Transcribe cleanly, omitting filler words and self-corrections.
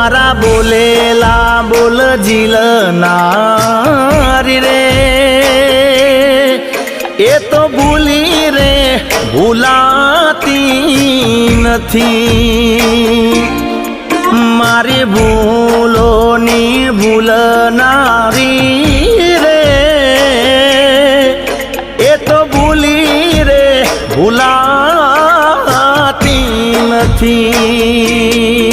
મારા બોલેલા બોલ ઝીલનારી રે એ તો ભૂલી રે ભૂલાતી નથી મારી ભૂલોની ભૂલનારી રે એ તો ભૂલી રે ભૂલાતી નથી